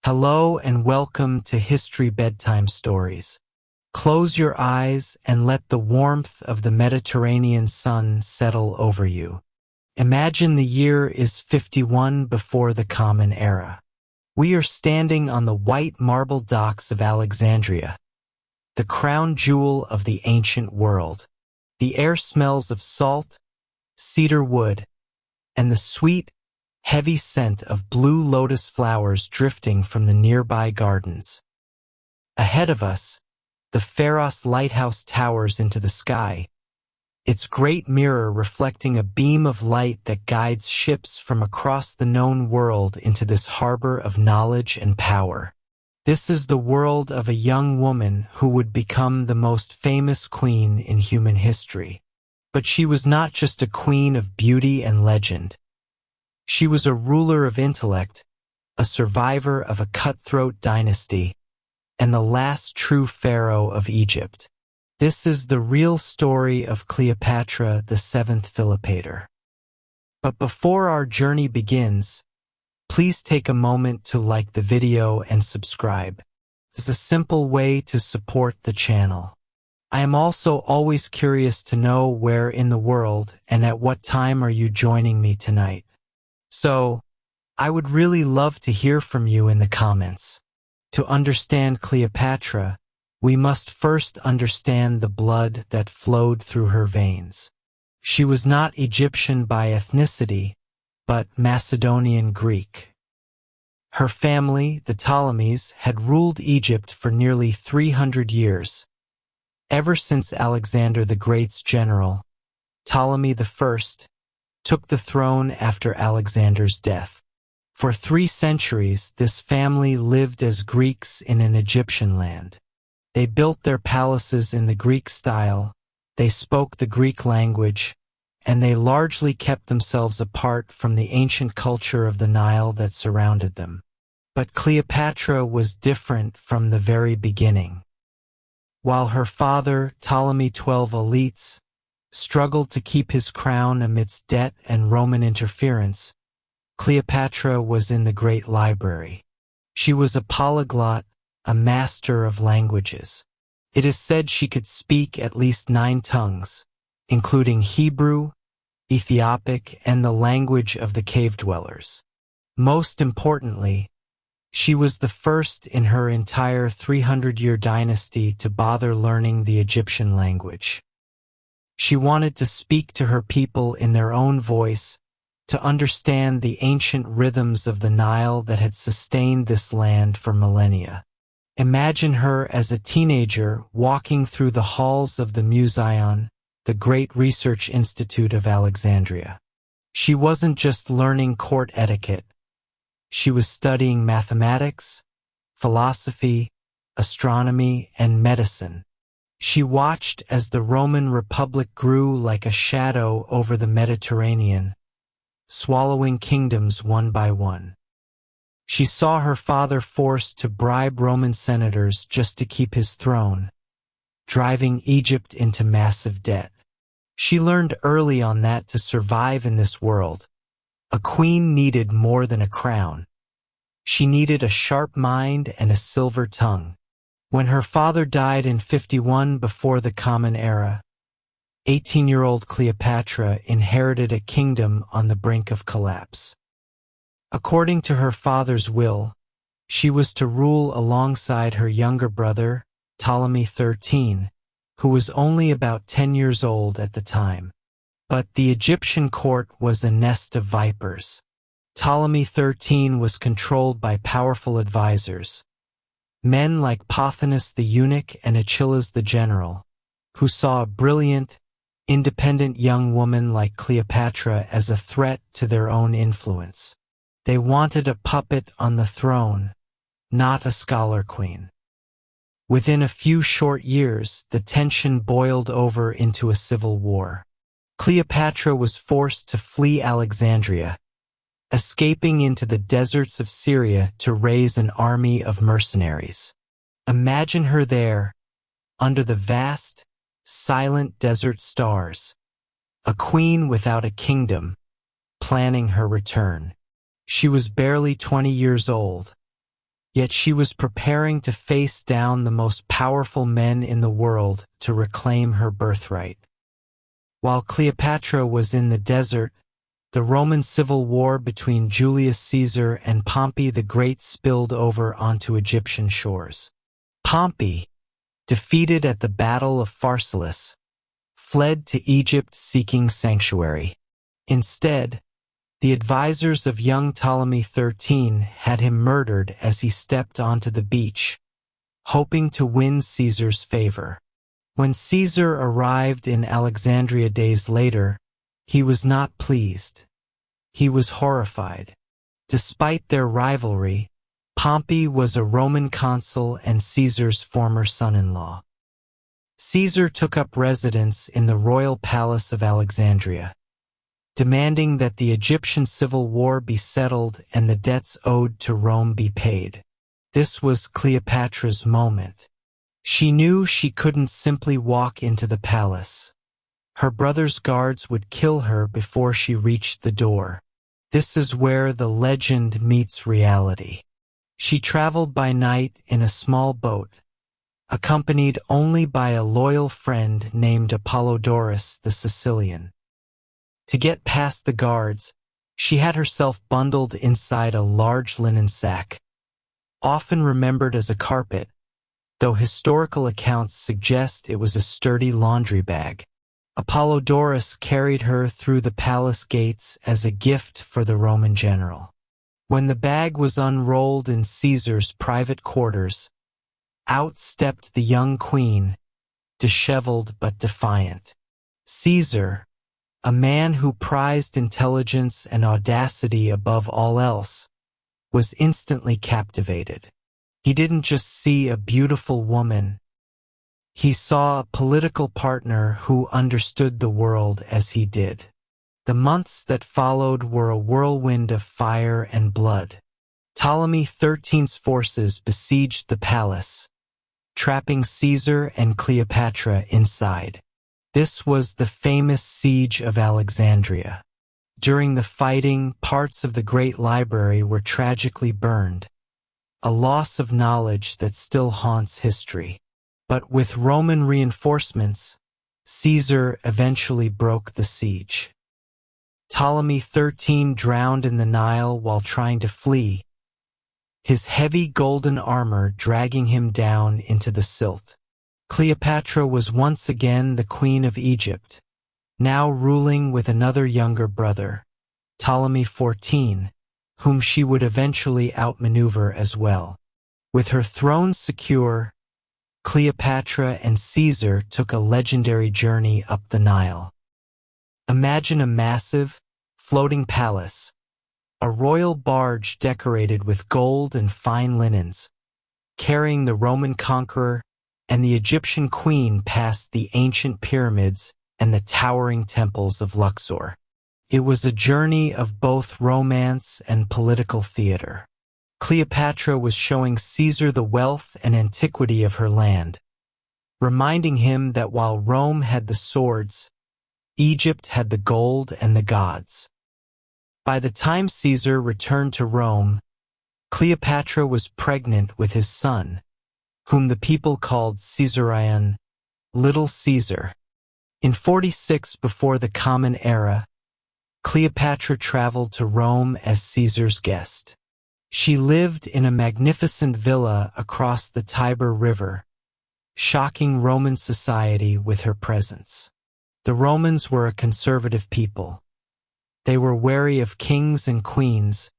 Hello and welcome to History Bedtime Stories. Close your eyes and let the warmth of the Mediterranean sun settle over you. Imagine the year is 51 before the Common Era. We are standing on the white marble docks of Alexandria, the crown jewel of the ancient world. The air smells of salt, cedar wood, and the sweet, heavy scent of blue lotus flowers drifting from the nearby gardens. Ahead of us, the Pharos lighthouse towers into the sky, its great mirror reflecting a beam of light that guides ships from across the known world into this harbor of knowledge and power. This is the world of a young woman who would become the most famous queen in human history. But she was not just a queen of beauty and legend. She was a ruler of intellect, a survivor of a cutthroat dynasty, and the last true pharaoh of Egypt. This is the real story of Cleopatra VII Philopator. But before our journey begins, please take a moment to like the video and subscribe. It's a simple way to support the channel. I am also always curious to know where in the world and at what time are you joining me tonight. So, I would really love to hear from you in the comments. To understand Cleopatra, we must first understand the blood that flowed through her veins. She was not Egyptian by ethnicity, but Macedonian Greek. Her family, the Ptolemies, had ruled Egypt for nearly 300 years. Ever since Alexander the Great's general, Ptolemy I, took the throne after Alexander's death. For 3 centuries, this family lived as Greeks in an Egyptian land. They built their palaces in the Greek style, they spoke the Greek language, and they largely kept themselves apart from the ancient culture of the Nile that surrounded them. But Cleopatra was different from the very beginning. While her father, Ptolemy XII Elites, struggled to keep his crown amidst debt and Roman interference, Cleopatra was in the Great Library. She was a polyglot, a master of languages. It is said she could speak at least 9 tongues, including Hebrew, Ethiopic, and the language of the cave dwellers. Most importantly, she was the first in her entire 300-year dynasty to bother learning the Egyptian language. She wanted to speak to her people in their own voice, to understand the ancient rhythms of the Nile that had sustained this land for millennia. Imagine her as a teenager walking through the halls of the Museion, the great research institute of Alexandria. She wasn't just learning court etiquette. She was studying mathematics, philosophy, astronomy, and medicine. She watched as the Roman Republic grew like a shadow over the Mediterranean, swallowing kingdoms one by one. She saw her father forced to bribe Roman senators just to keep his throne, driving Egypt into massive debt. She learned early on that to survive in this world, a queen needed more than a crown. She needed a sharp mind and a silver tongue. When her father died in 51 before the Common Era, 18-year-old Cleopatra inherited a kingdom on the brink of collapse. According to her father's will, she was to rule alongside her younger brother, Ptolemy XIII, who was only about 10 years old at the time. But the Egyptian court was a nest of vipers. Ptolemy XIII was controlled by powerful advisors, men like Pothinus the eunuch and Achilles the general, who saw a brilliant, independent young woman like Cleopatra as a threat to their own influence. They wanted a puppet on the throne, not a scholar queen. Within a few short years, the tension boiled over into a civil war. Cleopatra was forced to flee Alexandria, escaping into the deserts of Syria to raise an army of mercenaries. Imagine her there, under the vast, silent desert stars, a queen without a kingdom, planning her return. She was barely 20 years old, Yet she was preparing to face down the most powerful men in the world to reclaim her birthright. While Cleopatra was in the desert, the Roman civil war between Julius Caesar and Pompey the Great spilled over onto Egyptian shores. Pompey, defeated at the Battle of Pharsalus, fled to Egypt seeking sanctuary. Instead, the advisors of young Ptolemy XIII had him murdered as he stepped onto the beach, hoping to win Caesar's favor. When Caesar arrived in Alexandria days later, he was not pleased. He was horrified. Despite their rivalry, Pompey was a Roman consul and Caesar's former son-in-law. Caesar took up residence in the royal palace of Alexandria, demanding that the Egyptian civil war be settled and the debts owed to Rome be paid. This was Cleopatra's moment. She knew she couldn't simply walk into the palace. Her brother's guards would kill her before she reached the door. This is where the legend meets reality. She traveled by night in a small boat, accompanied only by a loyal friend named Apollodorus the Sicilian. To get past the guards, she had herself bundled inside a large linen sack, often remembered as a carpet, though historical accounts suggest it was a sturdy laundry bag. Apollodorus carried her through the palace gates as a gift for the Roman general. When the bag was unrolled in Caesar's private quarters, out stepped the young queen, disheveled but defiant. Caesar, a man who prized intelligence and audacity above all else, was instantly captivated. He didn't just see a beautiful woman. He saw a political partner who understood the world as he did. The months that followed were a whirlwind of fire and blood. Ptolemy XIII's forces besieged the palace, trapping Caesar and Cleopatra inside. This was the famous Siege of Alexandria. During the fighting, parts of the Great Library were tragically burned, a loss of knowledge that still haunts history. But with Roman reinforcements, Caesar eventually broke the siege. Ptolemy XIII drowned in the Nile while trying to flee, his heavy golden armor dragging him down into the silt. Cleopatra was once again the Queen of Egypt, now ruling with another younger brother, Ptolemy XIV, whom she would eventually outmaneuver as well. With her throne secure, Cleopatra and Caesar took a legendary journey up the Nile. Imagine a massive, floating palace, a royal barge decorated with gold and fine linens, carrying the Roman conqueror and the Egyptian queen past the ancient pyramids and the towering temples of Luxor. It was a journey of both romance and political theater. Cleopatra was showing Caesar the wealth and antiquity of her land, reminding him that while Rome had the swords, Egypt had the gold and the gods. By the time Caesar returned to Rome, Cleopatra was pregnant with his son, whom the people called Caesarion, Little Caesar. In 46 before the Common Era, Cleopatra traveled to Rome as Caesar's guest. She lived in a magnificent villa across the Tiber River, shocking Roman society with her presence. The Romans were a conservative people. They were wary of kings and queens,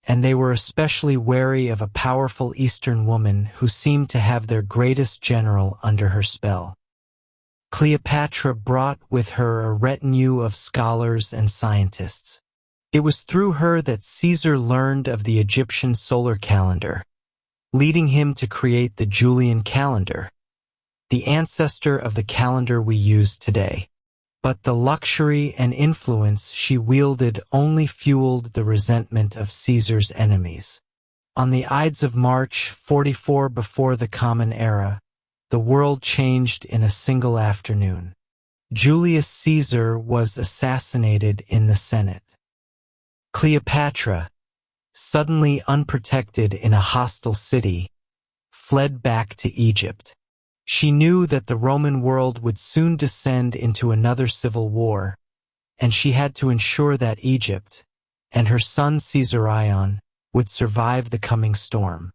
and they were especially wary of a powerful Eastern woman who seemed to have their greatest general under her spell. Cleopatra brought with her a retinue of scholars and scientists. It was through her that Caesar learned of the Egyptian solar calendar, leading him to create the Julian calendar, the ancestor of the calendar we use today. But the luxury and influence she wielded only fueled the resentment of Caesar's enemies. On the Ides of March 44 before the Common Era, the world changed in a single afternoon. Julius Caesar was assassinated in the Senate. Cleopatra, suddenly unprotected in a hostile city, fled back to Egypt. She knew that the Roman world would soon descend into another civil war, and she had to ensure that Egypt, and her son Caesarion, would survive the coming storm.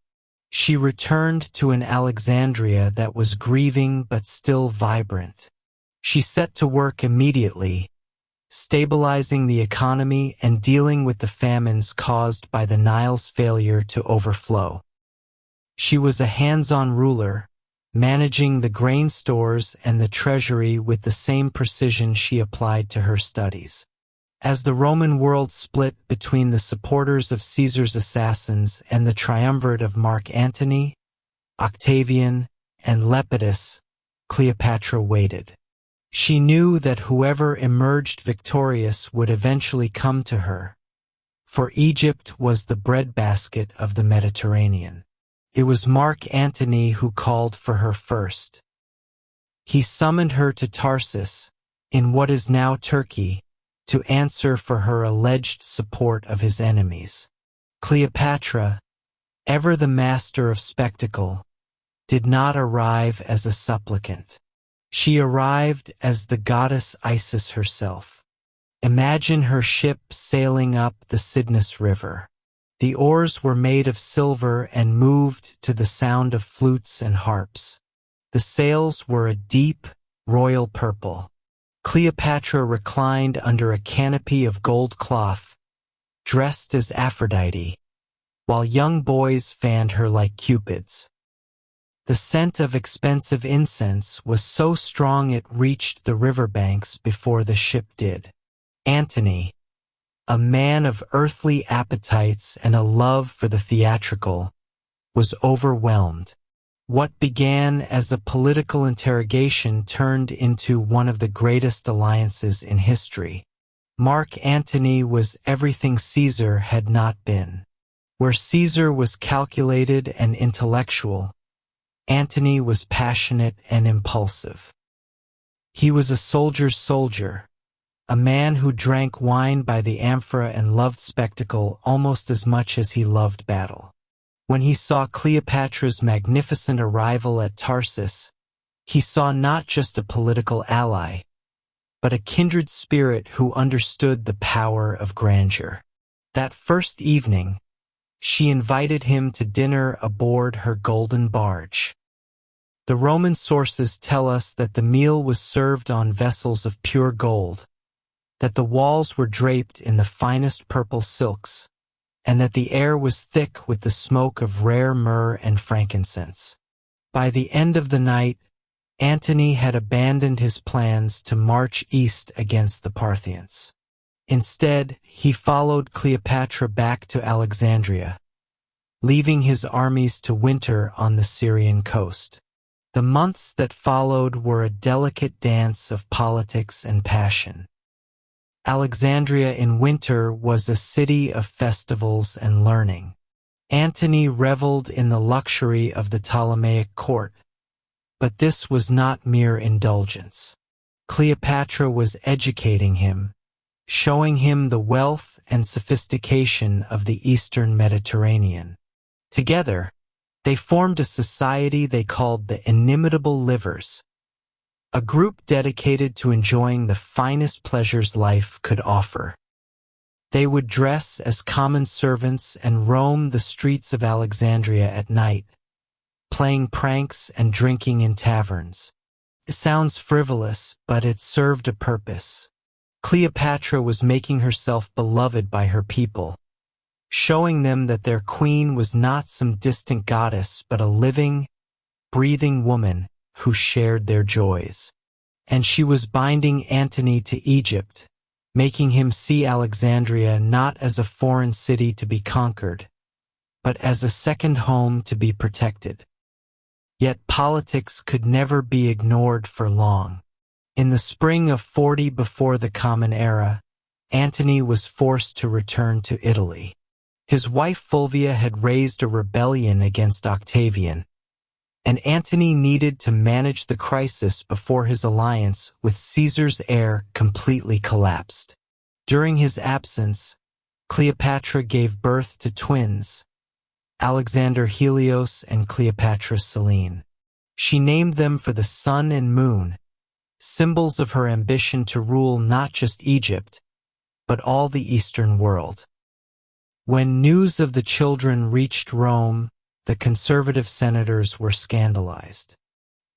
She returned to an Alexandria that was grieving but still vibrant. She set to work immediately, stabilizing the economy and dealing with the famines caused by the Nile's failure to overflow. She was a hands-on ruler, managing the grain stores and the treasury with the same precision she applied to her studies. As the Roman world split between the supporters of Caesar's assassins and the triumvirate of Mark Antony, Octavian, and Lepidus, Cleopatra waited. She knew that whoever emerged victorious would eventually come to her, for Egypt was the breadbasket of the Mediterranean. It was Mark Antony who called for her first. He summoned her to Tarsus, in what is now Turkey, to answer for her alleged support of his enemies. Cleopatra, ever the master of spectacle, did not arrive as a supplicant. She arrived as the goddess Isis herself. Imagine her ship sailing up the Cydnus River. The oars were made of silver and moved to the sound of flutes and harps. The sails were a deep, royal purple. Cleopatra reclined under a canopy of gold cloth, dressed as Aphrodite, while young boys fanned her like cupids. The scent of expensive incense was so strong it reached the riverbanks before the ship did. Antony, a man of earthly appetites and a love for the theatrical, was overwhelmed. What began as a political interrogation turned into one of the greatest alliances in history. Mark Antony was everything Caesar had not been. Where Caesar was calculated and intellectual, Antony was passionate and impulsive. He was a soldier's soldier, a man who drank wine by the amphora and loved spectacle almost as much as he loved battle. When he saw Cleopatra's magnificent arrival at Tarsus, he saw not just a political ally, but a kindred spirit who understood the power of grandeur. That first evening, she invited him to dinner aboard her golden barge. The Roman sources tell us that the meal was served on vessels of pure gold, that the walls were draped in the finest purple silks, and that the air was thick with the smoke of rare myrrh and frankincense. By the end of the night, Antony had abandoned his plans to march east against the Parthians. Instead, he followed Cleopatra back to Alexandria, leaving his armies to winter on the Syrian coast. The months that followed were a delicate dance of politics and passion. Alexandria in winter was a city of festivals and learning. Antony reveled in the luxury of the Ptolemaic court, but this was not mere indulgence. Cleopatra was educating him, showing him the wealth and sophistication of the Eastern Mediterranean. Together, they formed a society they called the Inimitable Livers, a group dedicated to enjoying the finest pleasures life could offer. They would dress as common servants and roam the streets of Alexandria at night, playing pranks and drinking in taverns. It sounds frivolous, but it served a purpose. Cleopatra was making herself beloved by her people, showing them that their queen was not some distant goddess but a living, breathing woman who shared their joys. And she was binding Antony to Egypt, making him see Alexandria not as a foreign city to be conquered, but as a second home to be protected. Yet politics could never be ignored for long. In the spring of 40 before the Common Era, Antony was forced to return to Italy. His wife Fulvia had raised a rebellion against Octavian, and Antony needed to manage the crisis before his alliance with Caesar's heir completely collapsed. During his absence, Cleopatra gave birth to twins, Alexander Helios and Cleopatra Selene. She named them for the sun and moon, symbols of her ambition to rule not just Egypt, but all the Eastern world. When news of the children reached Rome, the conservative senators were scandalized.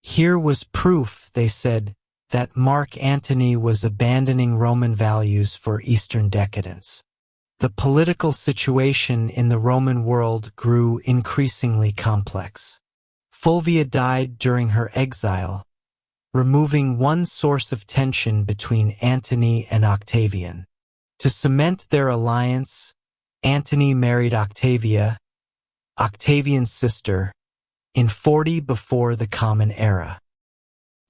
Here was proof, they said, that Mark Antony was abandoning Roman values for Eastern decadence. The political situation in the Roman world grew increasingly complex. Fulvia died during her exile, removing one source of tension between Antony and Octavian. To cement their alliance, Antony married Octavia, Octavian's sister, in 40 before the Common Era.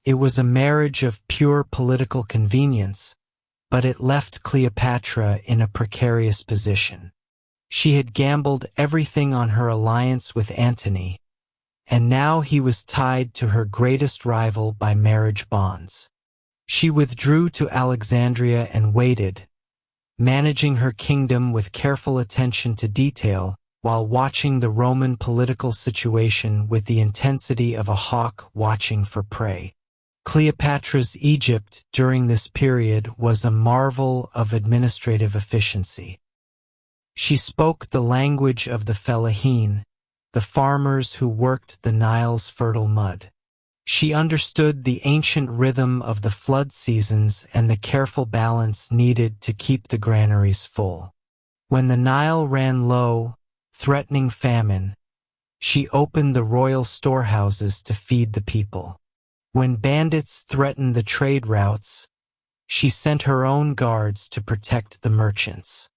It was a marriage of pure political convenience, but it left Cleopatra in a precarious position. She had gambled everything on her alliance with Antony, and now he was tied to her greatest rival by marriage bonds. She withdrew to Alexandria and waited, managing her kingdom with careful attention to detail while watching the Roman political situation with the intensity of a hawk watching for prey. Cleopatra's Egypt during this period was a marvel of administrative efficiency. She spoke the language of the fellahin, the farmers who worked the Nile's fertile mud. She understood the ancient rhythm of the flood seasons and the careful balance needed to keep the granaries full. When the Nile ran low, threatening famine, she opened the royal storehouses to feed the people. When bandits threatened the trade routes, she sent her own guards to protect the merchants.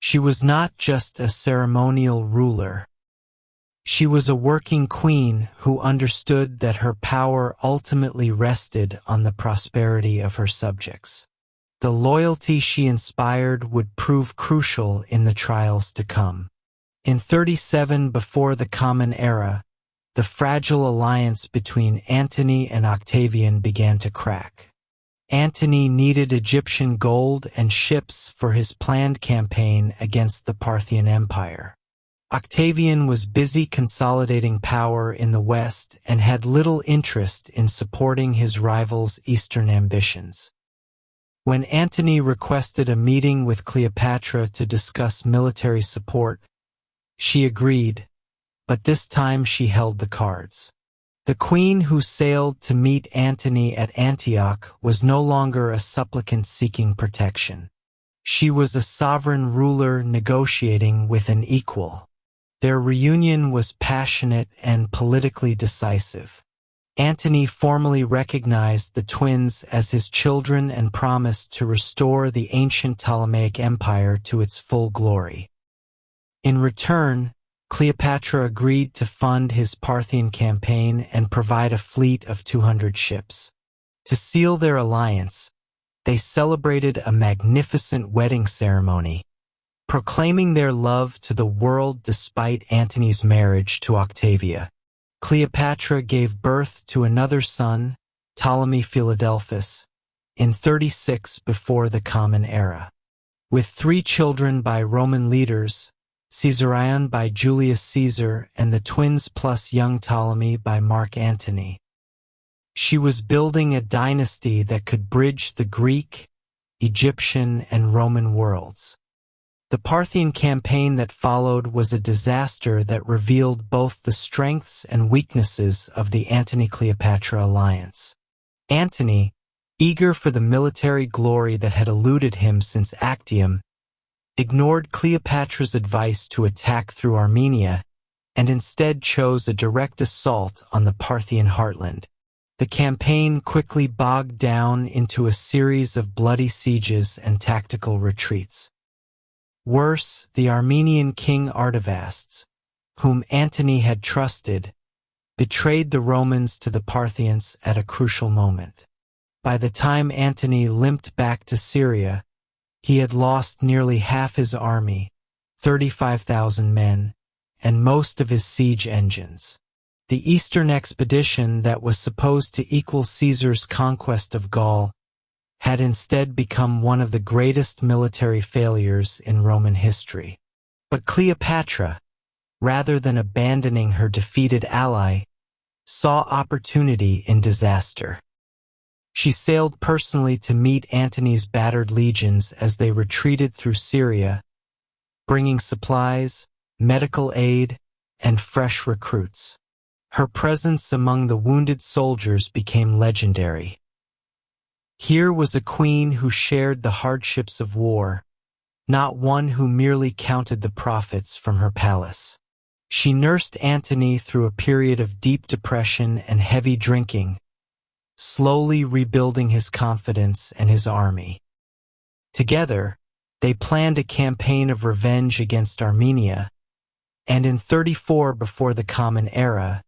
She was not just a ceremonial ruler. She was a working queen who understood that her power ultimately rested on the prosperity of her subjects. The loyalty she inspired would prove crucial in the trials to come. In 37 before the Common Era, the fragile alliance between Antony and Octavian began to crack. Antony needed Egyptian gold and ships for his planned campaign against the Parthian Empire. Octavian was busy consolidating power in the West and had little interest in supporting his rival's Eastern ambitions. When Antony requested a meeting with Cleopatra to discuss military support, she agreed, but this time she held the cards. The queen who sailed to meet Antony at Antioch was no longer a supplicant seeking protection. She was a sovereign ruler negotiating with an equal. Their reunion was passionate and politically decisive. Antony formally recognized the twins as his children and promised to restore the ancient Ptolemaic Empire to its full glory. In return, Cleopatra agreed to fund his Parthian campaign and provide a fleet of 200 ships. To seal their alliance, they celebrated a magnificent wedding ceremony, proclaiming their love to the world despite Antony's marriage to Octavia. Cleopatra gave birth to another son, Ptolemy Philadelphus, in 36 before the Common Era. With 3 children by Roman leaders, Caesarion by Julius Caesar and the twins plus young Ptolemy by Mark Antony, she was building a dynasty that could bridge the Greek, Egyptian, and Roman worlds. The Parthian campaign that followed was a disaster that revealed both the strengths and weaknesses of the Antony-Cleopatra alliance. Antony, eager for the military glory that had eluded him since Actium, ignored Cleopatra's advice to attack through Armenia and instead chose a direct assault on the Parthian heartland. The campaign quickly bogged down into a series of bloody sieges and tactical retreats. Worse, the Armenian king Artavasdes, whom Antony had trusted, betrayed the Romans to the Parthians at a crucial moment. By the time Antony limped back to Syria, he had lost nearly half his army, 35,000 men, and most of his siege engines. The Eastern expedition that was supposed to equal Caesar's conquest of Gaul had instead become one of the greatest military failures in Roman history. But Cleopatra, rather than abandoning her defeated ally, saw opportunity in disaster. She sailed personally to meet Antony's battered legions as they retreated through Syria, bringing supplies, medical aid, and fresh recruits. Her presence among the wounded soldiers became legendary. Here was a queen who shared the hardships of war, not one who merely counted the profits from her palace. She nursed Antony through a period of deep depression and heavy drinking, slowly rebuilding his confidence and his army. Together, they planned a campaign of revenge against Armenia, and in 34 before the Common Era,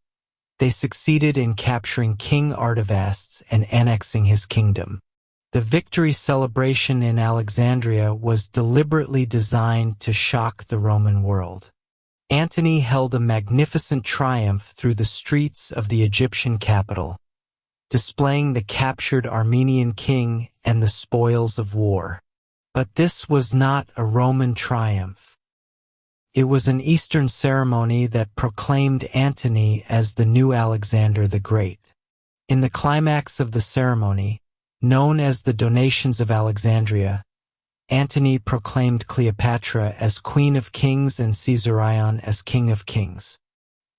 they succeeded in capturing King Artavasdes and annexing his kingdom. The victory celebration in Alexandria was deliberately designed to shock the Roman world. Antony held a magnificent triumph through the streets of the Egyptian capital, displaying the captured Armenian king and the spoils of war. But this was not a Roman triumph. It was an Eastern ceremony that proclaimed Antony as the new Alexander the Great. In the climax of the ceremony, known as the Donations of Alexandria, Antony proclaimed Cleopatra as Queen of Kings and Caesarion as King of Kings.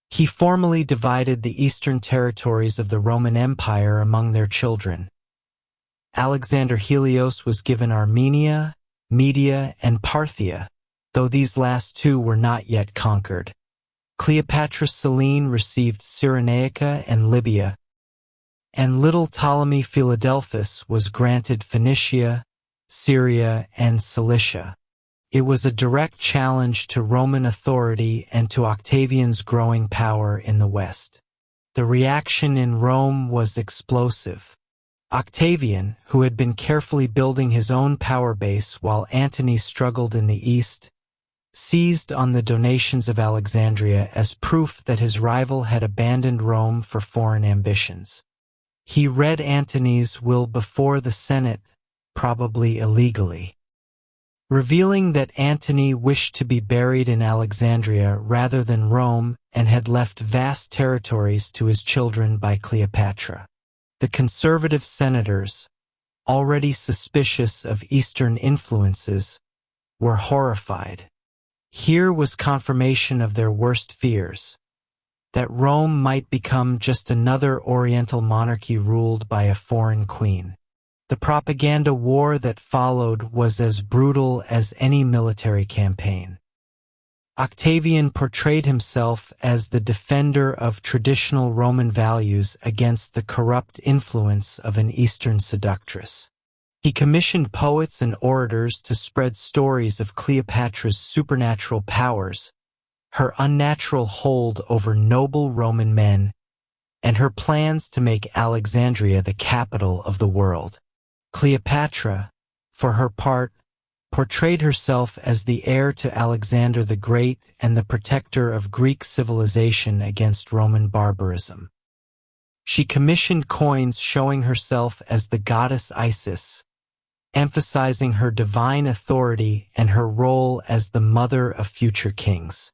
He formally divided the eastern territories of the Roman Empire among their children. Alexander Helios was given Armenia, Media, and Parthia, though these last two were not yet conquered. Cleopatra Selene received Cyrenaica and Libya, and little Ptolemy Philadelphus was granted Phoenicia, Syria, and Cilicia. It was a direct challenge to Roman authority and to Octavian's growing power in the West. The reaction in Rome was explosive. Octavian, who had been carefully building his own power base while Antony struggled in the East, seized on the Donations of Alexandria as proof that his rival had abandoned Rome for foreign ambitions. He read Antony's will before the Senate, probably illegally, revealing that Antony wished to be buried in Alexandria rather than Rome and had left vast territories to his children by Cleopatra. The conservative senators, already suspicious of Eastern influences, were horrified. Here was confirmation of their worst fears, that Rome might become just another Oriental monarchy ruled by a foreign queen. The propaganda war that followed was as brutal as any military campaign. Octavian portrayed himself as the defender of traditional Roman values against the corrupt influence of an Eastern seductress. He commissioned poets and orators to spread stories of Cleopatra's supernatural powers, her unnatural hold over noble Roman men, and her plans to make Alexandria the capital of the world. Cleopatra, for her part, portrayed herself as the heir to Alexander the Great and the protector of Greek civilization against Roman barbarism. She commissioned coins showing herself as the goddess Isis, emphasizing her divine authority and her role as the mother of future kings.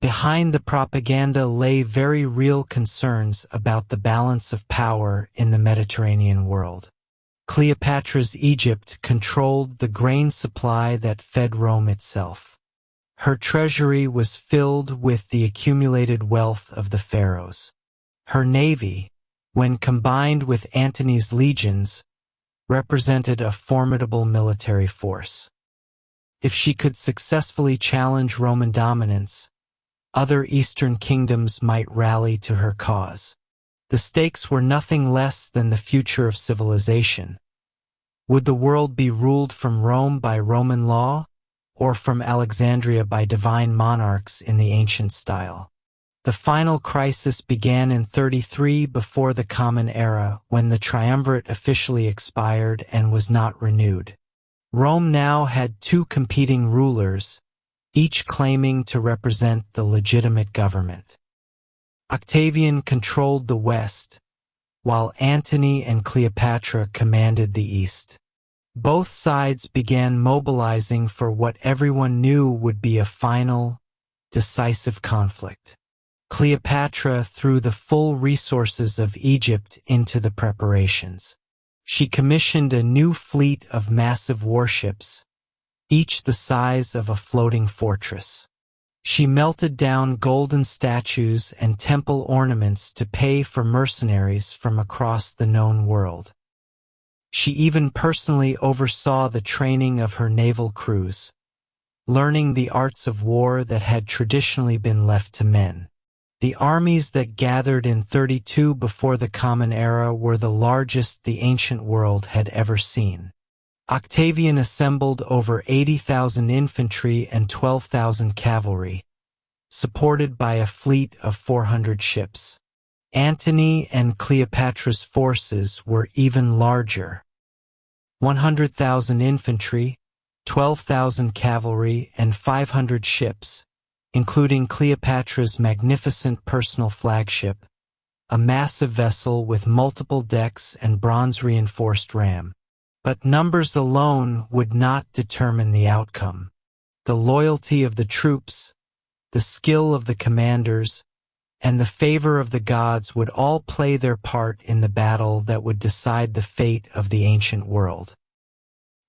Behind the propaganda lay very real concerns about the balance of power in the Mediterranean world. Cleopatra's Egypt controlled the grain supply that fed Rome itself. Her treasury was filled with the accumulated wealth of the pharaohs. Her navy, when combined with Antony's legions, represented a formidable military force. If she could successfully challenge Roman dominance, other Eastern kingdoms might rally to her cause. The stakes were nothing less than the future of civilization. Would the world be ruled from Rome by Roman law, or from Alexandria by divine monarchs in the ancient style? The final crisis began in 33 before the Common Era, when the triumvirate officially expired and was not renewed. Rome now had two competing rulers, each claiming to represent the legitimate government. Octavian controlled the West, while Antony and Cleopatra commanded the East. Both sides began mobilizing for what everyone knew would be a final, decisive conflict. Cleopatra threw the full resources of Egypt into the preparations. She commissioned a new fleet of massive warships, each the size of a floating fortress. She melted down golden statues and temple ornaments to pay for mercenaries from across the known world. She even personally oversaw the training of her naval crews, learning the arts of war that had traditionally been left to men. The armies that gathered in 32 before the Common Era were the largest the ancient world had ever seen. Octavian assembled over 80,000 infantry and 12,000 cavalry, supported by a fleet of 400 ships. Antony and Cleopatra's forces were even larger. 100,000 infantry, 12,000 cavalry, and 500 ships, including Cleopatra's magnificent personal flagship, a massive vessel with multiple decks and bronze-reinforced ram. But numbers alone would not determine the outcome. The loyalty of the troops, the skill of the commanders, and the favor of the gods would all play their part in the battle that would decide the fate of the ancient world.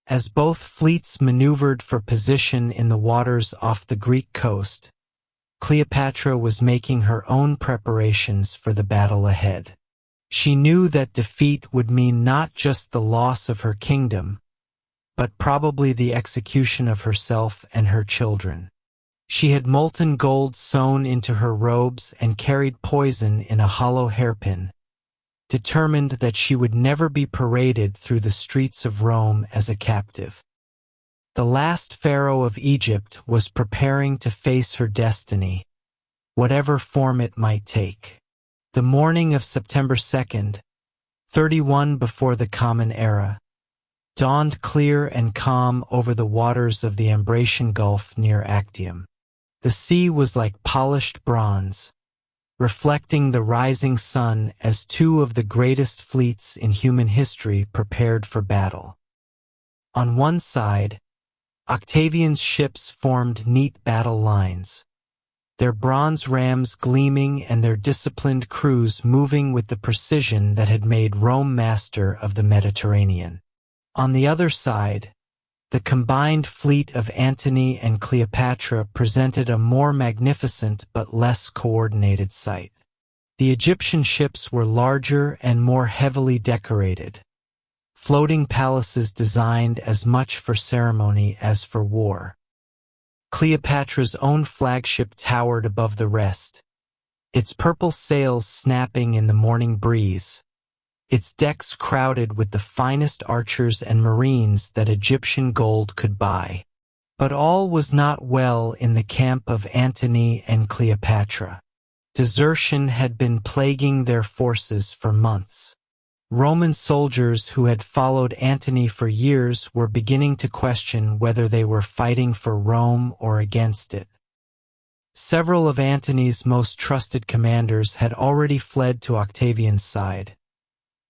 As both fleets maneuvered for position in the waters off the Greek coast, Cleopatra was making her own preparations for the battle ahead. She knew that defeat would mean not just the loss of her kingdom, but probably the execution of herself and her children. She had molten gold sewn into her robes and carried poison in a hollow hairpin, determined that she would never be paraded through the streets of Rome as a captive. The last pharaoh of Egypt was preparing to face her destiny, whatever form it might take. The morning of September 2nd, 31 before the Common Era, dawned clear and calm over the waters of the Ambracian Gulf near Actium. The sea was like polished bronze, reflecting the rising sun as two of the greatest fleets in human history prepared for battle. On one side, Octavian's ships formed neat battle lines, their bronze rams gleaming and their disciplined crews moving with the precision that had made Rome master of the Mediterranean. On the other side, the combined fleet of Antony and Cleopatra presented a more magnificent but less coordinated sight. The Egyptian ships were larger and more heavily decorated, floating palaces designed as much for ceremony as for war. Cleopatra's own flagship towered above the rest, its purple sails snapping in the morning breeze, its decks crowded with the finest archers and marines that Egyptian gold could buy. But all was not well in the camp of Antony and Cleopatra. Desertion had been plaguing their forces for months. Roman soldiers who had followed Antony for years were beginning to question whether they were fighting for Rome or against it. Several of Antony's most trusted commanders had already fled to Octavian's side,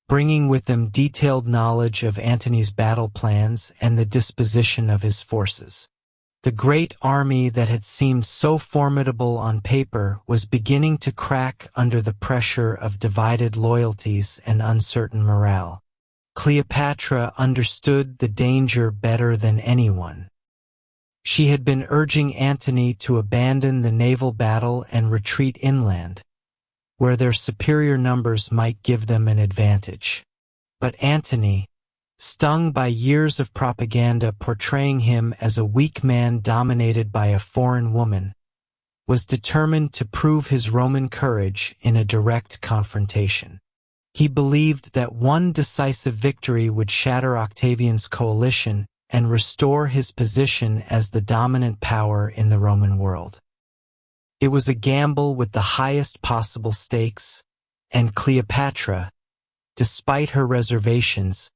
bringing with them detailed knowledge of Antony's battle plans and the disposition of his forces. The great army that had seemed so formidable on paper was beginning to crack under the pressure of divided loyalties and uncertain morale. Cleopatra understood the danger better than anyone. She had been urging Antony to abandon the naval battle and retreat inland, where their superior numbers might give them an advantage. But Antony, stung by years of propaganda portraying him as a weak man dominated by a foreign woman, was determined to prove his Roman courage in a direct confrontation. He believed that one decisive victory would shatter Octavian's coalition and restore his position as the dominant power in the Roman world. It was a gamble with the highest possible stakes, and Cleopatra, despite her reservations,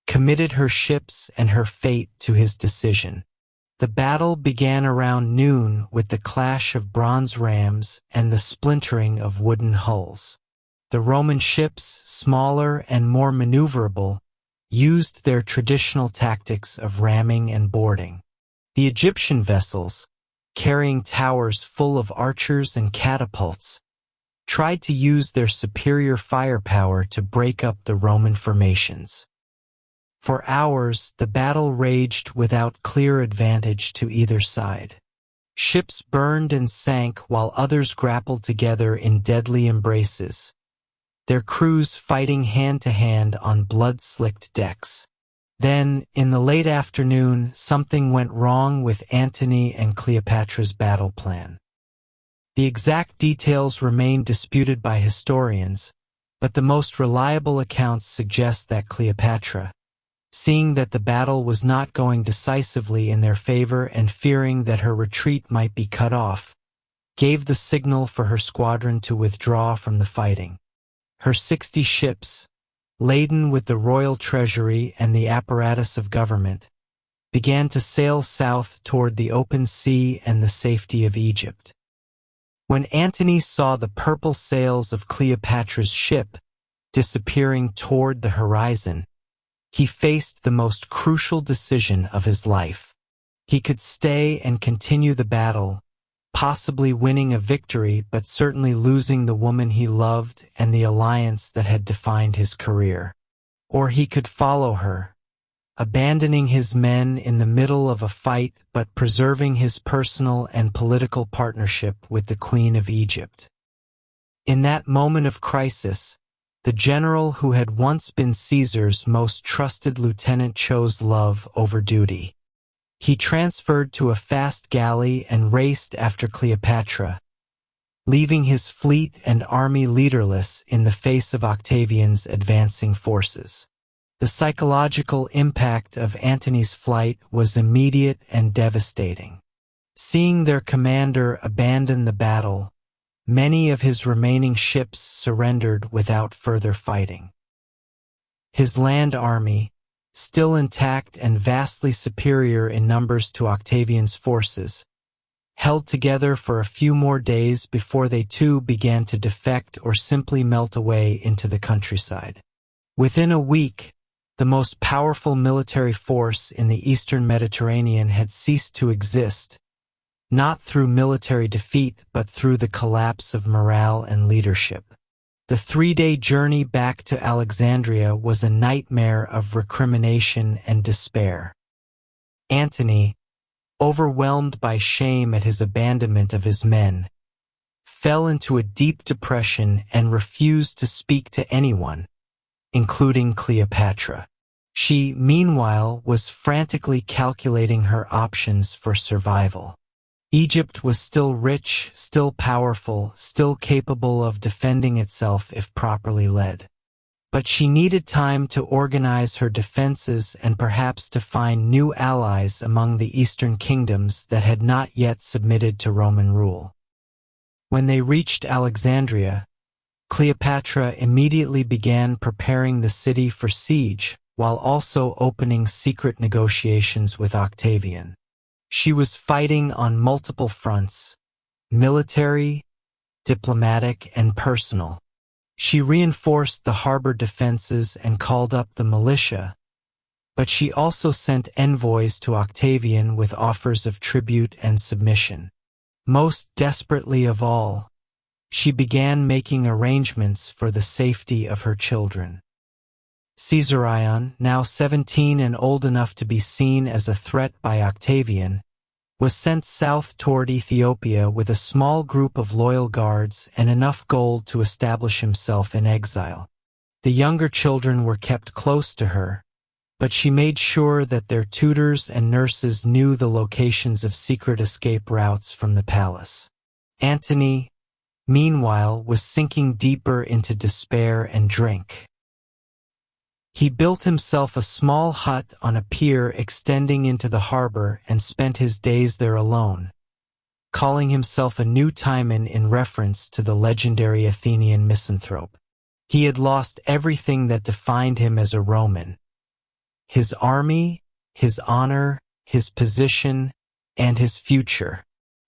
committed her ships and her fate to his decision. The battle began around noon with the clash of bronze rams and the splintering of wooden hulls. The Roman ships, smaller and more maneuverable, used their traditional tactics of ramming and boarding. The Egyptian vessels, carrying towers full of archers and catapults, tried to use their superior firepower to break up the Roman formations. For hours, the battle raged without clear advantage to either side. Ships burned and sank while others grappled together in deadly embraces, their crews fighting hand-to-hand on blood-slicked decks. Then, in the late afternoon, something went wrong with Antony and Cleopatra's battle plan. The exact details remain disputed by historians, but the most reliable accounts suggest that Cleopatra, seeing that the battle was not going decisively in their favor and fearing that her retreat might be cut off, gave the signal for her squadron to withdraw from the fighting. Her 60 ships, laden with the royal treasury and the apparatus of government, began to sail south toward the open sea and the safety of Egypt. When Antony saw the purple sails of Cleopatra's ship disappearing toward the horizon, he faced the most crucial decision of his life. He could stay and continue the battle, possibly winning a victory but certainly losing the woman he loved and the alliance that had defined his career. Or he could follow her, abandoning his men in the middle of a fight but preserving his personal and political partnership with the Queen of Egypt. In that moment of crisis, the general who had once been Caesar's most trusted lieutenant chose love over duty. He transferred to a fast galley and raced after Cleopatra, leaving his fleet and army leaderless in the face of Octavian's advancing forces. The psychological impact of Antony's flight was immediate and devastating. Seeing their commander abandon the battle, many of his remaining ships surrendered without further fighting. His land army, still intact and vastly superior in numbers to Octavian's forces, held together for a few more days before they too began to defect or simply melt away into the countryside. Within a week, the most powerful military force in the eastern Mediterranean had ceased to exist, not through military defeat but through the collapse of morale and leadership. The 3-day journey back to Alexandria was a nightmare of recrimination and despair. Antony, overwhelmed by shame at his abandonment of his men, fell into a deep depression and refused to speak to anyone, including Cleopatra. She, meanwhile, was frantically calculating her options for survival. Egypt was still rich, still powerful, still capable of defending itself if properly led. But she needed time to organize her defenses and perhaps to find new allies among the eastern kingdoms that had not yet submitted to Roman rule. When they reached Alexandria, Cleopatra immediately began preparing the city for siege, while also opening secret negotiations with Octavian. She was fighting on multiple fronts: military, diplomatic, and personal. She reinforced the harbor defenses and called up the militia, but she also sent envoys to Octavian with offers of tribute and submission. Most desperately of all, she began making arrangements for the safety of her children. Caesarion, now 17 and old enough to be seen as a threat by Octavian, was sent south toward Ethiopia with a small group of loyal guards and enough gold to establish himself in exile. The younger children were kept close to her, but she made sure that their tutors and nurses knew the locations of secret escape routes from the palace. Antony, meanwhile, was sinking deeper into despair and drink. He built himself a small hut on a pier extending into the harbor and spent his days there alone, calling himself a new Timon in reference to the legendary Athenian misanthrope. He had lost everything that defined him as a Roman: his army, his honor, his position, and his future.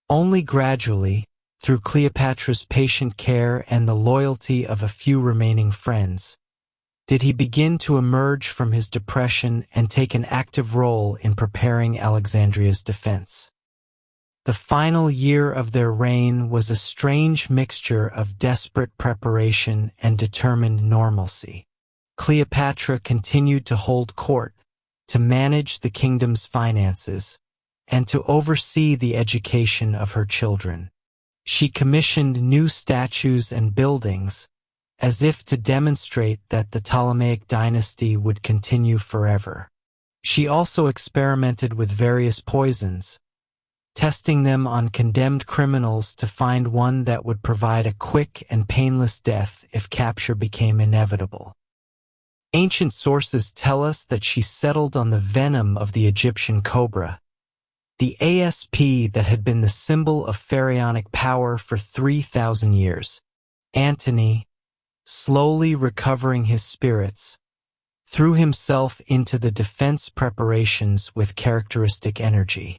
Only gradually, through Cleopatra's patient care and the loyalty of a few remaining friends, did he begin to emerge from his depression and take an active role in preparing Alexandria's defense. The final year of their reign was a strange mixture of desperate preparation and determined normalcy. Cleopatra continued to hold court, to manage the kingdom's finances, and to oversee the education of her children. She commissioned new statues and buildings, as if to demonstrate that the Ptolemaic dynasty would continue forever. She also experimented with various poisons, testing them on condemned criminals to find one that would provide a quick and painless death if capture became inevitable. Ancient sources tell us that she settled on the venom of the Egyptian cobra, the asp that had been the symbol of pharaonic power for 3,000 years. Antony, slowly recovering his spirits, threw himself into the defense preparations with characteristic energy.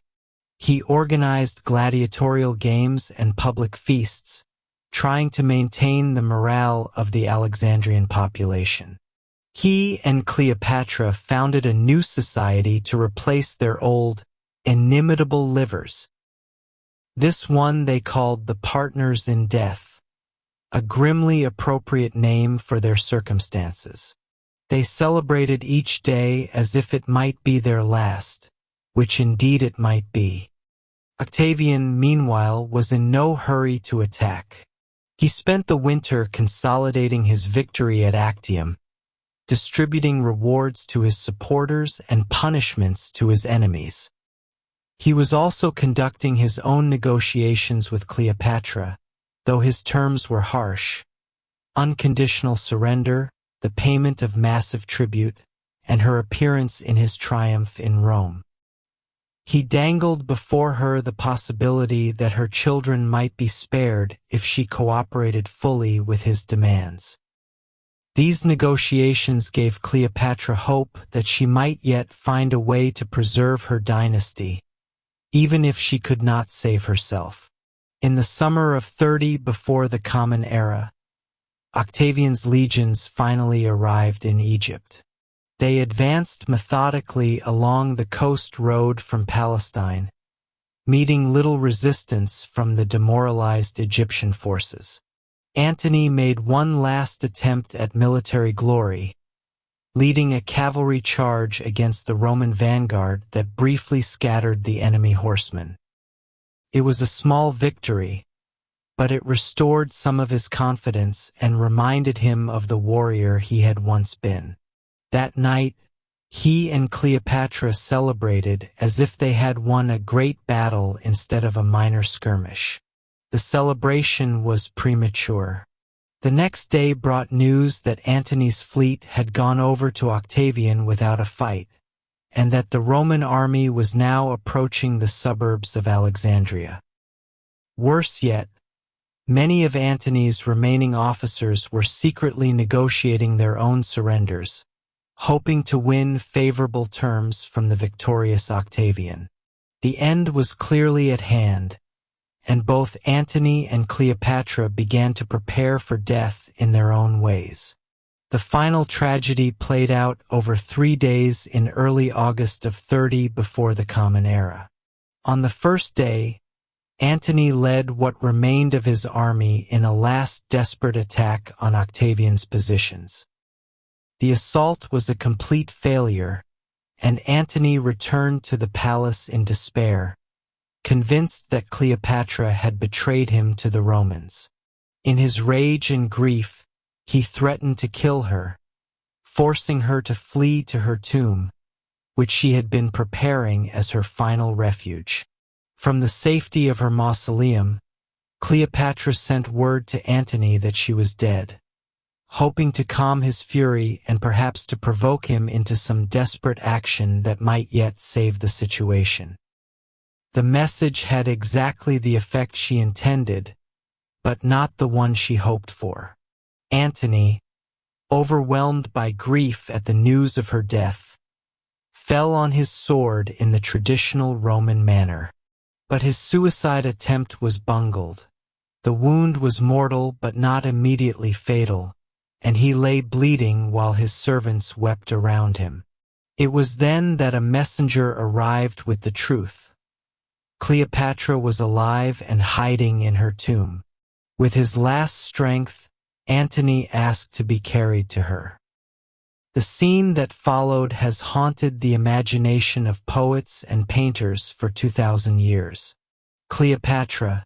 He organized gladiatorial games and public feasts, trying to maintain the morale of the Alexandrian population. He and Cleopatra founded a new society to replace their old, inimitable livers. This one they called the Partners in Death, a grimly appropriate name for their circumstances. They celebrated each day as if it might be their last, which indeed it might be. Octavian, meanwhile, was in no hurry to attack. He spent the winter consolidating his victory at Actium, distributing rewards to his supporters and punishments to his enemies. He was also conducting his own negotiations with Cleopatra, though his terms were harsh: unconditional surrender, the payment of massive tribute, and her appearance in his triumph in Rome. He dangled before her the possibility that her children might be spared if she cooperated fully with his demands. These negotiations gave Cleopatra hope that she might yet find a way to preserve her dynasty, even if she could not save herself. In the summer of 30 before the Common Era, Octavian's legions finally arrived in Egypt. They advanced methodically along the coast road from Palestine, meeting little resistance from the demoralized Egyptian forces. Antony made one last attempt at military glory, leading a cavalry charge against the Roman vanguard that briefly scattered the enemy horsemen. It was a small victory, but it restored some of his confidence and reminded him of the warrior he had once been. That night, he and Cleopatra celebrated as if they had won a great battle instead of a minor skirmish. The celebration was premature. The next day brought news that Antony's fleet had gone over to Octavian without a fight, and that the Roman army was now approaching the suburbs of Alexandria. Worse yet, many of Antony's remaining officers were secretly negotiating their own surrenders, hoping to win favorable terms from the victorious Octavian. The end was clearly at hand, and both Antony and Cleopatra began to prepare for death in their own ways. The final tragedy played out over 3 days in early August of 30 before the Common Era. On the first day, Antony led what remained of his army in a last desperate attack on Octavian's positions. The assault was a complete failure, and Antony returned to the palace in despair, convinced that Cleopatra had betrayed him to the Romans. In his rage and grief, he threatened to kill her, forcing her to flee to her tomb, which she had been preparing as her final refuge. From the safety of her mausoleum, Cleopatra sent word to Antony that she was dead, hoping to calm his fury and perhaps to provoke him into some desperate action that might yet save the situation. The message had exactly the effect she intended, but not the one she hoped for. Antony, overwhelmed by grief at the news of her death, fell on his sword in the traditional Roman manner. But his suicide attempt was bungled. The wound was mortal but not immediately fatal, and he lay bleeding while his servants wept around him. It was then that a messenger arrived with the truth. Cleopatra was alive and hiding in her tomb. With his last strength, Antony asked to be carried to her. The scene that followed has haunted the imagination of poets and painters for 2,000 years. Cleopatra,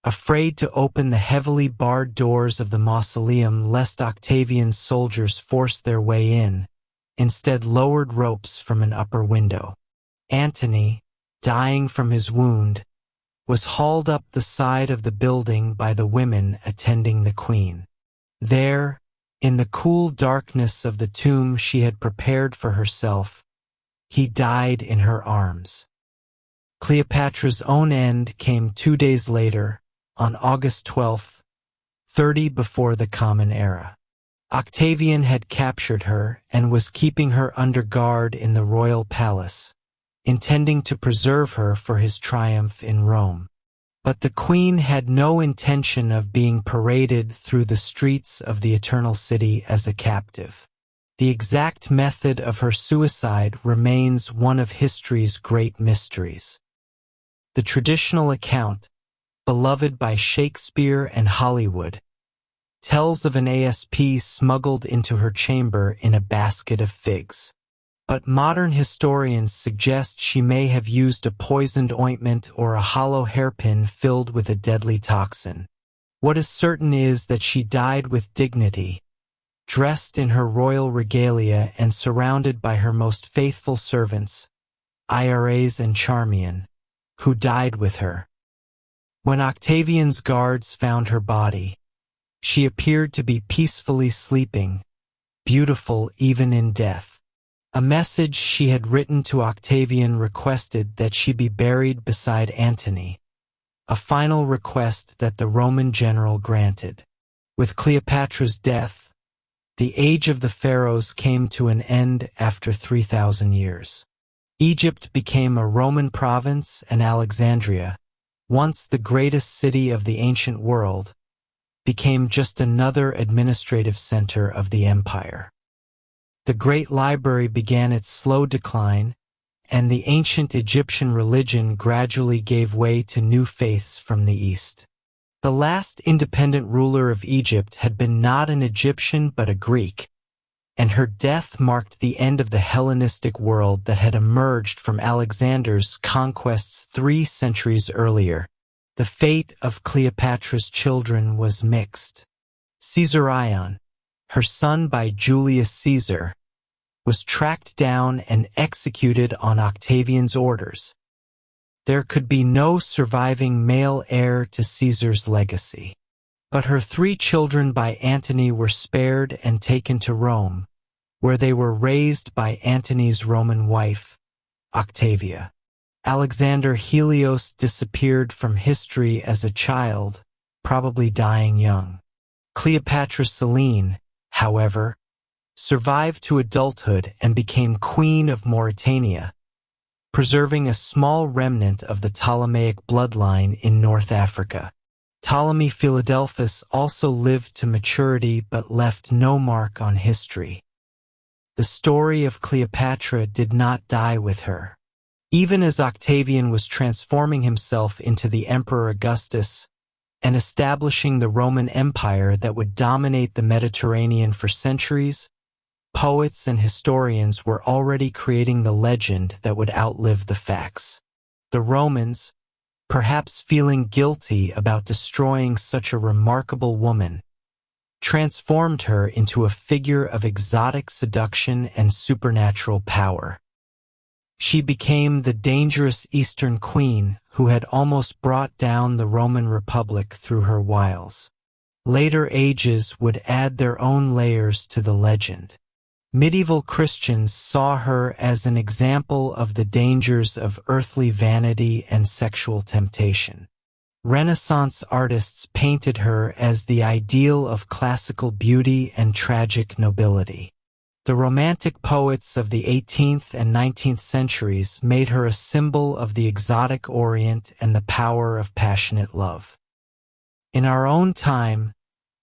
afraid to open the heavily barred doors of the mausoleum lest Octavian's soldiers force their way in, instead lowered ropes from an upper window. Antony, dying from his wound, was hauled up the side of the building by the women attending the queen. There, in the cool darkness of the tomb she had prepared for herself, he died in her arms. Cleopatra's own end came 2 days later, on August 12th, 30 before the Common Era. Octavian had captured her and was keeping her under guard in the royal palace, intending to preserve her for his triumph in Rome. But the queen had no intention of being paraded through the streets of the Eternal City as a captive. The exact method of her suicide remains one of history's great mysteries. The traditional account, beloved by Shakespeare and Hollywood, tells of an ASP smuggled into her chamber in a basket of figs. But modern historians suggest she may have used a poisoned ointment or a hollow hairpin filled with a deadly toxin. What is certain is that she died with dignity, dressed in her royal regalia and surrounded by her most faithful servants, Iras and Charmian, who died with her. When Octavian's guards found her body, she appeared to be peacefully sleeping, beautiful even in death. A message she had written to Octavian requested that she be buried beside Antony, a final request that the Roman general granted. With Cleopatra's death, the age of the pharaohs came to an end after 3,000 years. Egypt became a Roman province, and Alexandria, once the greatest city of the ancient world, became just another administrative center of the empire. The Great Library began its slow decline, and the ancient Egyptian religion gradually gave way to new faiths from the East. The last independent ruler of Egypt had been not an Egyptian but a Greek, and her death marked the end of the Hellenistic world that had emerged from Alexander's conquests 3 centuries earlier. The fate of Cleopatra's children was mixed. Caesarion, her son by Julius Caesar, was tracked down and executed on Octavian's orders. There could be no surviving male heir to Caesar's legacy. But her 3 children by Antony were spared and taken to Rome, where they were raised by Antony's Roman wife, Octavia. Alexander Helios disappeared from history as a child, probably dying young. Cleopatra Selene, however, survived to adulthood and became Queen of Mauritania, preserving a small remnant of the Ptolemaic bloodline in North Africa. Ptolemy Philadelphus also lived to maturity but left no mark on history. The story of Cleopatra did not die with her. Even as Octavian was transforming himself into the Emperor Augustus and establishing the Roman Empire that would dominate the Mediterranean for centuries, poets and historians were already creating the legend that would outlive the facts. The Romans, perhaps feeling guilty about destroying such a remarkable woman, transformed her into a figure of exotic seduction and supernatural power. She became the dangerous Eastern queen who had almost brought down the Roman Republic through her wiles. Later ages would add their own layers to the legend. Medieval Christians saw her as an example of the dangers of earthly vanity and sexual temptation. Renaissance artists painted her as the ideal of classical beauty and tragic nobility. The Romantic poets of the 18th and 19th centuries made her a symbol of the exotic Orient and the power of passionate love. In our own time,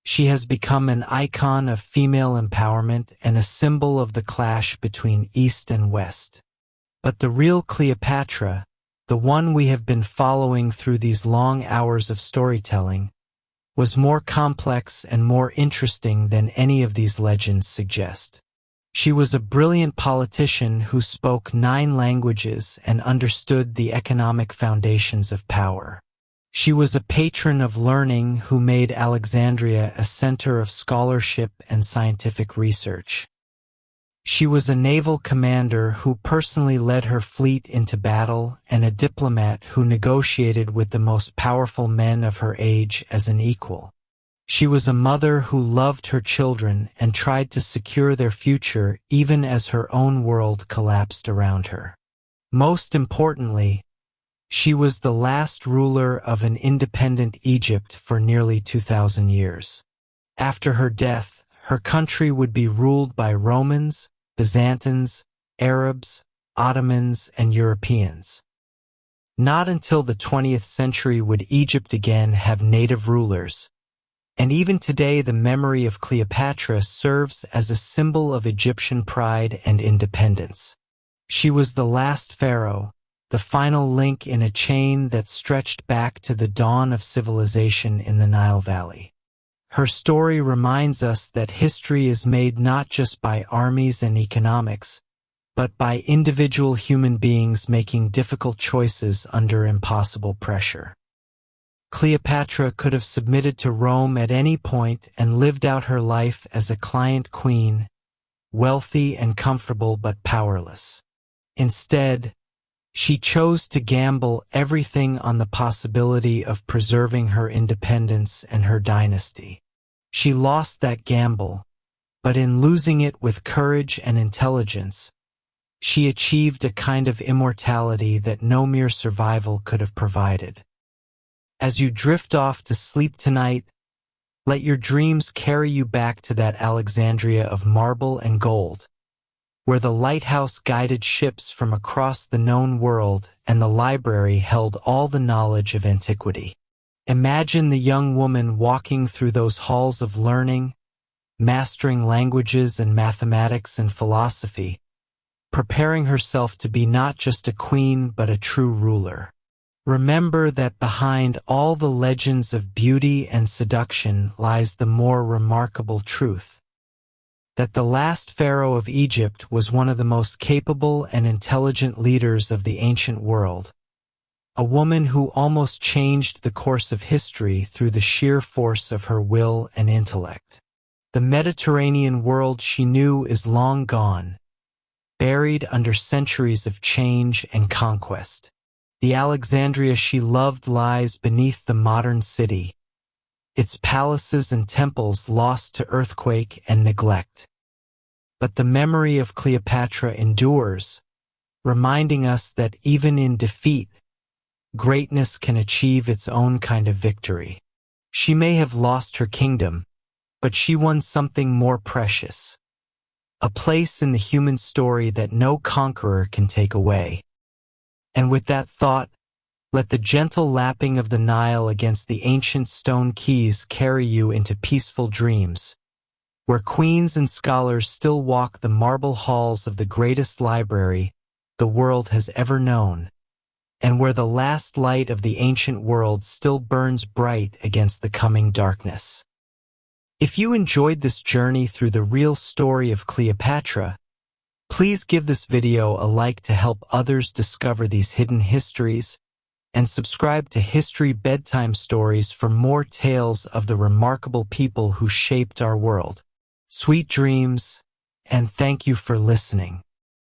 She has become an icon of female empowerment and a symbol of the clash between East and West. But the real Cleopatra, the one we have been following through these long hours of storytelling, was more complex and more interesting than any of these legends suggest. She was a brilliant politician who spoke 9 languages and understood the economic foundations of power. She was a patron of learning who made Alexandria a center of scholarship and scientific research. She was a naval commander who personally led her fleet into battle and a diplomat who negotiated with the most powerful men of her age as an equal. She was a mother who loved her children and tried to secure their future even as her own world collapsed around her. Most importantly, she was the last ruler of an independent Egypt for nearly 2,000 years. After her death, her country would be ruled by Romans, Byzantines, Arabs, Ottomans, and Europeans. Not until the 20th century would Egypt again have native rulers, and even today the memory of Cleopatra serves as a symbol of Egyptian pride and independence. She was the last pharaoh, the final link in a chain that stretched back to the dawn of civilization in the Nile Valley. Her story reminds us that history is made not just by armies and economics, but by individual human beings making difficult choices under impossible pressure. Cleopatra could have submitted to Rome at any point and lived out her life as a client queen, wealthy and comfortable but powerless. Instead, she chose to gamble everything on the possibility of preserving her independence and her dynasty. She lost that gamble, but in losing it with courage and intelligence, she achieved a kind of immortality that no mere survival could have provided. As you drift off to sleep tonight, let your dreams carry you back to that Alexandria of marble and gold, where the lighthouse guided ships from across the known world and the library held all the knowledge of antiquity. Imagine the young woman walking through those halls of learning, mastering languages and mathematics and philosophy, preparing herself to be not just a queen but a true ruler. Remember that behind all the legends of beauty and seduction lies the more remarkable truth, that the last pharaoh of Egypt was one of the most capable and intelligent leaders of the ancient world, a woman who almost changed the course of history through the sheer force of her will and intellect. The Mediterranean world she knew is long gone, buried under centuries of change and conquest. The Alexandria she loved lies beneath the modern city, its palaces and temples lost to earthquake and neglect. But the memory of Cleopatra endures, reminding us that even in defeat, greatness can achieve its own kind of victory. She may have lost her kingdom, but she won something more precious, a place in the human story that no conqueror can take away. And with that thought, let the gentle lapping of the Nile against the ancient stone quays carry you into peaceful dreams, where queens and scholars still walk the marble halls of the greatest library the world has ever known, and where the last light of the ancient world still burns bright against the coming darkness. If you enjoyed this journey through the real story of Cleopatra, please give this video a like to help others discover these hidden histories, and subscribe to History Bedtime Stories for more tales of the remarkable people who shaped our world. Sweet dreams, and thank you for listening.